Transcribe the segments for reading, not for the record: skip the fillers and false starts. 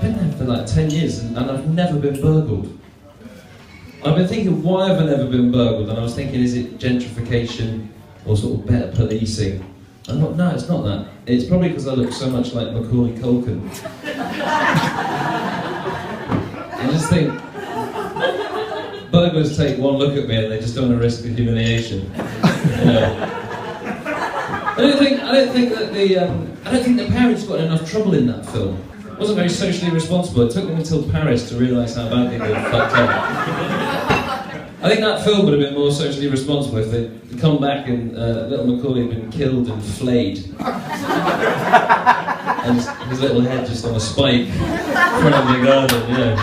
been there for like 10 years and I've never been burgled. I've been thinking, why have I never been burgled? And I was thinking, is it gentrification or sort of better policing? I thought, no, it's not that. It's probably because I look so much like Macaulay Culkin. I just think, burglars take one look at me and they just don't want to risk the humiliation. You know? I don't think that the parents got in enough trouble in that film. It wasn't very socially responsible. It took them until Paris to realise how badly they were fucked up. I think that film would have been more socially responsible if they'd come back and little Macaulay had been killed and flayed. And his little head just on a spike in front of the garden, you know.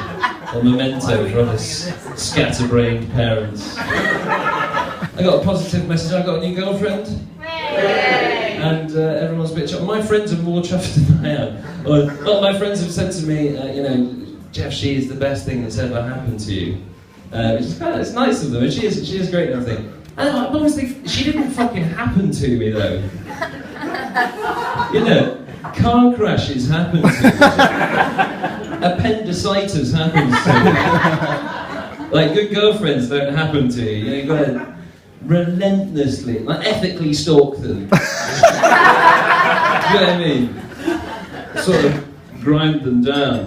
A memento for other scatterbrained parents. I got a positive message. I got a new girlfriend. And everyone's a bit chuffed. My friends are more chuffed than I am. A lot of my friends have said to me, you know, Geoff, she is the best thing that's ever happened to you. It's nice of them, and she is great and everything. And honestly, she didn't fucking happen to me though. You know, car crashes happen to me. Appendicitis happens to me. Like, good girlfriends don't happen to you. You know, you've got to relentlessly, like, ethically stalk them. You know what I mean? Sort of grind them down.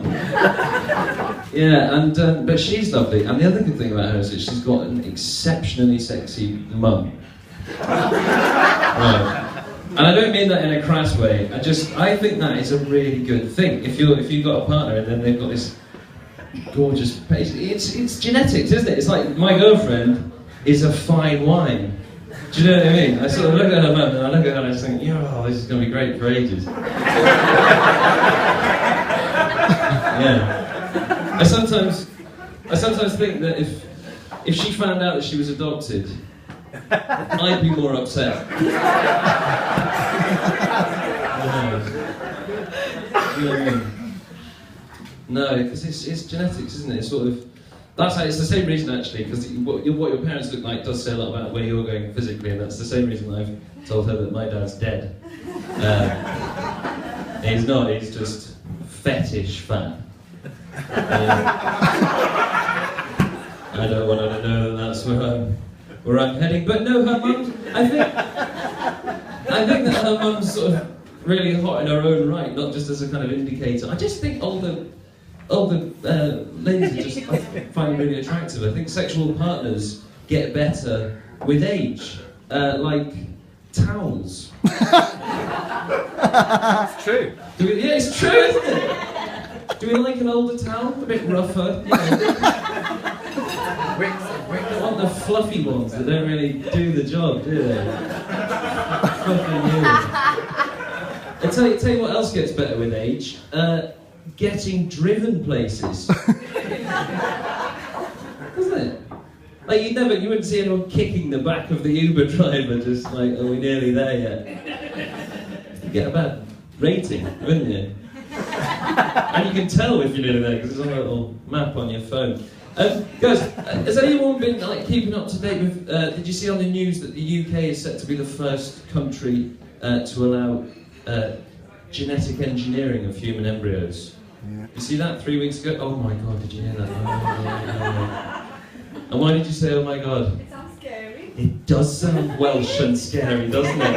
Yeah, and but she's lovely. And the other good thing about her is that she's got an exceptionally sexy mum. Right. And I don't mean that in a crass way. I think that is a really good thing. If you've got a partner and then they've got this gorgeous face, it's genetics, isn't it? It's like my girlfriend is a fine wine. Do you know what I mean? I sort of look at her mum and I look at her and I just think, oh, this is going to be great for ages. Yeah. I sometimes think that if she found out that she was adopted, I'd be more upset. You know what I mean? No, because it's genetics, isn't it? It's sort of it's the same reason actually, because what your parents look like does say a lot about where you're going physically, and that's the same reason I've told her that my dad's dead. He's not. He's just fetish fat. I don't want her to know that that's where I'm heading. But no, her mum. I think that her mum's sort of really hot in her own right, not just as a kind of indicator. I just think older ladies are just, I find really attractive. I think sexual partners get better with age, like towels. It's true. Yeah, it's true, isn't it? Do we like an older towel? A bit rougher, you know. We want the fluffy ones that don't really do the job, do they? Fucking you. I tell you what else gets better with age. Getting driven places. Doesn't it? Like you wouldn't see anyone kicking the back of the Uber driver, just like, are we nearly there yet? You get a bad rating, wouldn't you? And you can tell if you're nearly there because there's a little map on your phone. Guys, has anyone been keeping up to date with? Did you see on the news that the UK is set to be the first country to allow genetic engineering of human embryos? Yeah. You see that 3 weeks ago? Oh my God, did you hear that? And why did you say, oh my God? It sounds scary. It does sound Welsh and scary, doesn't it?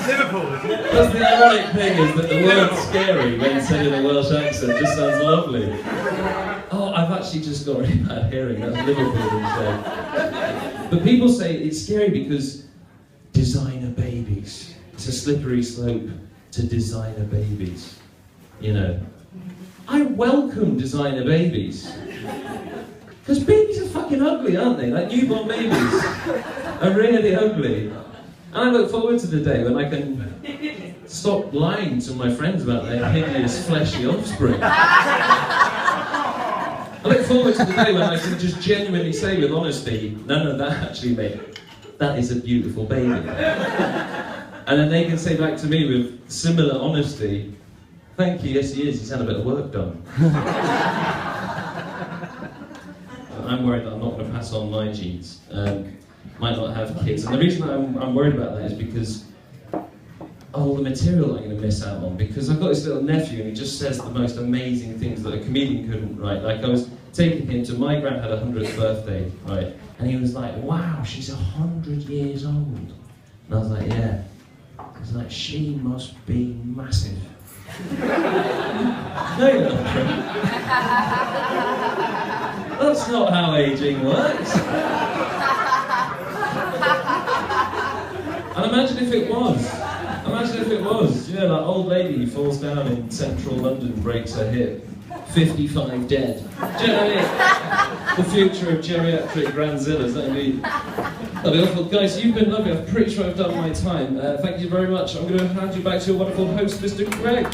Liverpool. That's the ironic thing, is that the word scary, when said in a Welsh accent, just sounds lovely. Oh, I've actually just got really bad hearing. That's Liverpool instead. But people say it's scary because designer babies. It's a slippery slope to designer babies, you know. I welcome designer babies. Because babies are fucking ugly, aren't they? Like newborn babies are really ugly. And I look forward to the day when I can stop lying to my friends about their hideous fleshy offspring. I look forward to the day when I can just genuinely say with honesty, no, that actually, mate, that is a beautiful baby. And then they can say back to me with similar honesty, thank you, yes he is, he's had a bit of work done. I'm worried that I'm not going to pass on my genes. Might not have kids. And the reason I'm worried about that is because, all the material I'm going to miss out on, because I've got this little nephew and he just says the most amazing things that a comedian couldn't write. Like, I was taking him to, my gran had a 100th birthday, right? And he was like, wow, she's 100 years old. And I was like, yeah. He's like, she must be massive. No, you're not. That's not how aging works. And imagine if it was. Imagine if it was. You know, that old lady falls down in central London, breaks her hip. 55 dead. Do you know what I mean? The future of geriatric grandzillas, that'd be awful. Guys, you've been lovely. I'm pretty sure I've done my time. Thank you very much. I'm going to hand you back to your wonderful host, Mr. Greg.